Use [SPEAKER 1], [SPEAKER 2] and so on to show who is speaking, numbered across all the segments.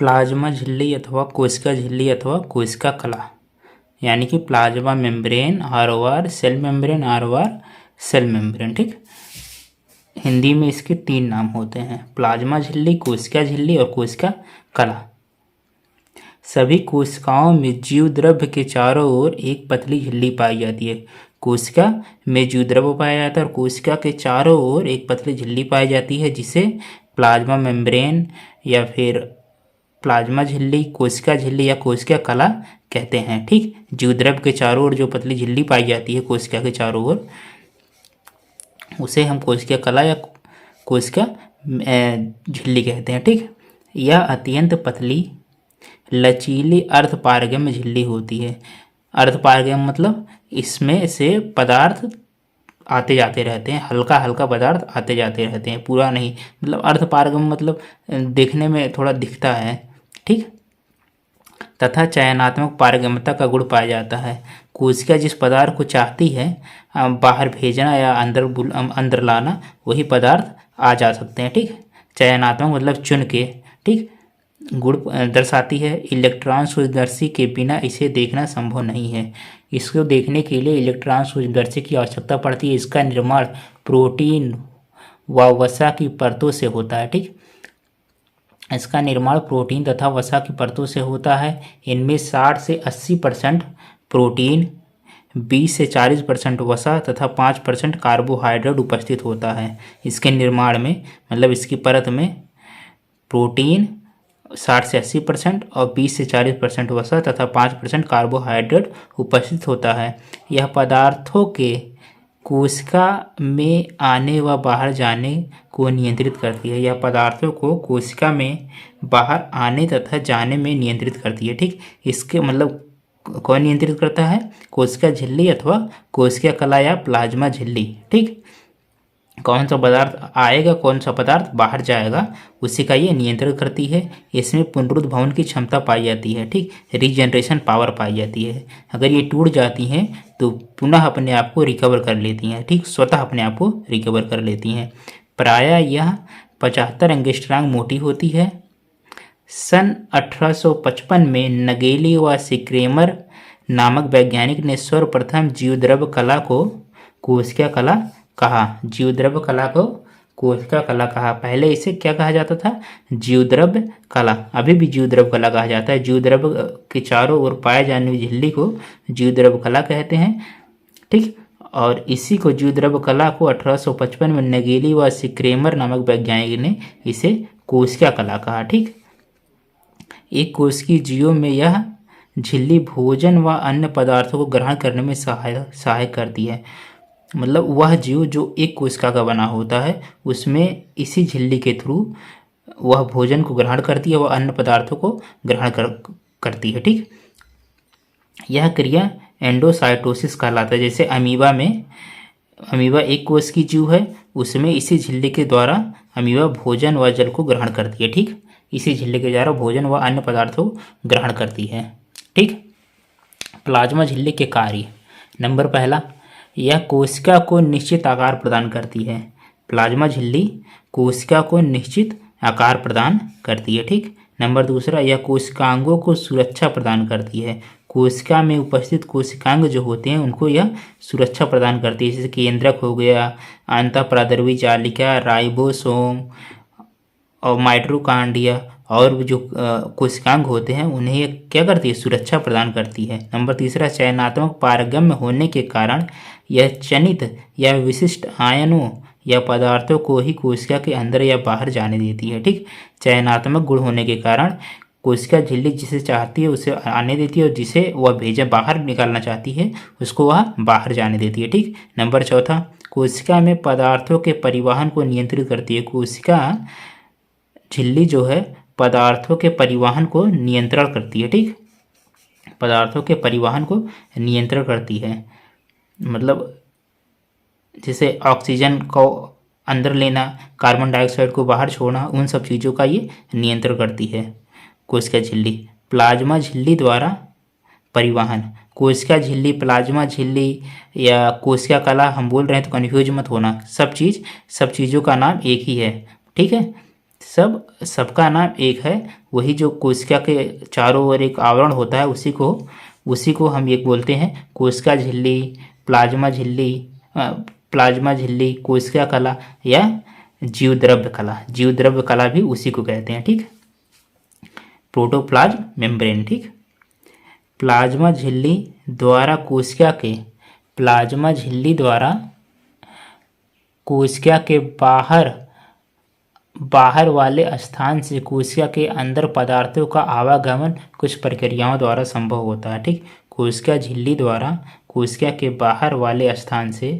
[SPEAKER 1] Plasma झिल्ली अथवा कोशिका झिल्ली अथवा कोशिका कला, यानी कि प्लाज्मा मेम्ब्रेन, आरओआर, सेल मेम्ब्रेन, आरओआर, सेल मेम्ब्रेन। ठीक, हिंदी में इसके 3 नाम होते हैं, प्लाज्मा झिल्ली, कोशिका झिल्ली और कोशिका कला। सभी कोशिकाओं में जीव द्रव्य के चारों ओर एक पतली झिल्ली पाई जाती है। कोशिका में जीव द्रव्य पाया जाता है और कोशिका के चारों ओर एक पतली झिल्ली पाई जाती है, जिसे प्लाज्मा मेम्ब्रेन या फिर प्लाज्मा झिल्ली, कोशिका झिल्ली या कोशिका कला कहते हैं। ठीक, जीव द्रव्य के चारों ओर जो पतली झिल्ली पाई जाती है कोशिका के चारों ओर, उसे हम कोशिका कला या कोशिका झिल्ली कहते हैं। ठीक, यह अत्यंत पतली लचीली अर्धपारगम्य झिल्ली होती है। अर्धपारगम्य मतलब इसमें से पदार्थ आते जाते रहते हैं, हल्का हल्का पदार्थ आते जाते रहते हैं, पूरा नहीं। मतलब अर्धपारगम्य मतलब देखने में थोड़ा दिखता है। ठीक, तथा चयनात्मक पारगम्यता का गुण पाया जाता है। कोशिका जिस पदार्थ को चाहती है बाहर भेजना या अंदर लाना, वही पदार्थ आ जा सकते हैं। ठीक, चयनात्मक मतलब चुन के। ठीक, गुण दर्शाती है। इलेक्ट्रॉन सूक्ष्मदर्शी के बिना इसे देखना संभव नहीं है। इसको देखने के लिए इलेक्ट्रॉन सूक्ष्मदर्शी की आवश्यकता पड़ती है। इसका निर्माण प्रोटीन व वसा की परतों से होता है। ठीक, इसका निर्माण प्रोटीन तथा वसा की परतों से होता है। इनमें 60 से 80% प्रोटीन, 20 से 40% वसा तथा 5% कार्बोहाइड्रेट उपस्थित होता है। इसके निर्माण में मतलब इसकी परत में प्रोटीन 60 से 80% और 20 से 40% वसा तथा 5% कार्बोहाइड्रेट उपस्थित होता है। यह पदार्थों के कोशिका में आने व बाहर जाने को नियंत्रित करती है। यह पदार्थों को कोशिका में बाहर आने तथा जाने में नियंत्रित करती है। ठीक, इसके मतलब कौन नियंत्रित करता है? कोशिका झिल्ली अथवा कोशिका कला या प्लाज्मा झिल्ली। ठीक, कौन सा पदार्थ आएगा, कौन सा पदार्थ बाहर जाएगा, उसी का ये नियंत्रण करती है। इसमें पुनरुद्भवन की क्षमता पाई जाती है। ठीक, रीजनरेशन पावर पाई जाती है। अगर ये टूट जाती हैं तो पुनः अपने आप को रिकवर कर लेती हैं। ठीक, स्वतः अपने आप को रिकवर कर लेती हैं। प्रायः यह 75 एंगस्ट्रॉम मोटी होती है। सन 1855 में नगेली व सिक्रेमर नामक वैज्ञानिक ने सर्वप्रथम जीवद्रव्य कला को कोशिका कला कहा। जीवद्रव्य कला को कोशिका कला कहा। पहले इसे क्या कहा जाता था? जीवद्रव्य कला। अभी भी जीवद्रव्य कला कहा जाता है। जीवद्रव्य के चारों ओर पाए जाने वाली झिल्ली को जीवद्रव्य कला कहते हैं। ठीक, और इसी को जीवद्रव्य कला को 1855 में नगेली व सिक्रेमर नामक वैज्ञानिक ने इसे कोशिका कला कहा। ठीक, एक कोशिकीय जीवों में यह झिल्ली भोजन व अन्य पदार्थों को ग्रहण करने में सहायक करती है। मतलब वह जीव जो एक कोशिका का बना होता है उसमें इसी झिल्ली के थ्रू वह भोजन को ग्रहण करती है, वह अन्य पदार्थों को ग्रहण करती है। ठीक, यह क्रिया एंडोसाइटोसिस कहलाता है। जैसे अमीबा एक कोशिकीय जीव है, उसमें इसी झिल्ली के द्वारा अमीबा भोजन व जल को ग्रहण करती है। ठीक, इसी झिल्ली के द्वारा भोजन व अन्य पदार्थों को ग्रहण करती है। ठीक, प्लाज्मा झिल्ली के कार्य। नंबर पहला, यह कोशिका को निश्चित आकार प्रदान करती है। प्लाज्मा झिल्ली कोशिका को निश्चित आकार प्रदान करती है। ठीक, नंबर दूसरा, यह कोशिकांगों को सुरक्षा प्रदान करती है। कोशिका में उपस्थित कोशिकांग जो होते हैं उनको यह सुरक्षा प्रदान करती है। जैसे केंद्रक हो गया, अंतःप्रादरवी जालिका, राइबोसोम और माइटोकॉन्ड्रिया और जो कोशिकांग होते हैं उन्हें ये क्या करती है? सुरक्षा प्रदान करती है। नंबर तीसरा, चयनात्मक पारगम्य होने के कारण यह चयनित या विशिष्ट आयनों या पदार्थों को ही कोशिका के अंदर या बाहर जाने देती है। ठीक, चयनात्मक गुण होने के कारण कोशिका झिल्ली जिसे चाहती है उसे आने देती है और जिसे वह बाहर निकालना चाहती है उसको वह बाहर जाने देती है। ठीक, नंबर चौथा, कोशिका में पदार्थों के परिवहन को नियंत्रित करती है। कोशिका झिल्ली जो है पदार्थों के परिवहन को नियंत्रण करती है। ठीक, पदार्थों के परिवहन को नियंत्रण करती है। मतलब जैसे ऑक्सीजन को अंदर लेना, कार्बन डाइऑक्साइड को बाहर छोड़ना, उन सब चीज़ों का ये नियंत्रण करती है कोशिका झिल्ली। प्लाज्मा झिल्ली द्वारा परिवहन। कोशिका झिल्ली, प्लाज्मा झिल्ली या कोशिका कला हम बोल रहे हैं तो कन्फ्यूज मत होना। सब चीज़ों का नाम एक ही है। ठीक है, सबका नाम एक है। वही जो कोशिका के चारों ओर एक आवरण होता है उसी को हम एक बोलते हैं कोशिका झिल्ली, प्लाज्मा झिल्ली, कोशिका कला या जीवद्रव्य कला। जीवद्रव्य कला भी उसी को कहते हैं। ठीक, प्रोटोप्लाज्म मेम्ब्रेन। ठीक, प्लाज्मा झिल्ली द्वारा कोशिका के बाहर वाले स्थान से कोशिका के अंदर पदार्थों का आवागमन कुछ प्रक्रियाओं द्वारा संभव होता है। ठीक, कोशिका झिल्ली द्वारा कोशिका के बाहर वाले स्थान से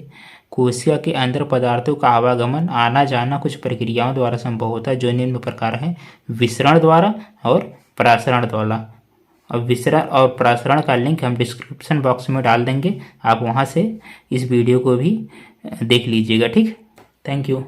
[SPEAKER 1] कोशिका के अंदर पदार्थों का आवागमन आना जाना कुछ प्रक्रियाओं द्वारा संभव होता है, जो निम्न प्रकार है: विसरण द्वारा और प्रसारण द्वारा। और विसरण और प्रसारण का लिंक हम डिस्क्रिप्शन बॉक्स में डाल देंगे, आप वहाँ से इस वीडियो को भी देख लीजिएगा। ठीक, थैंक यू।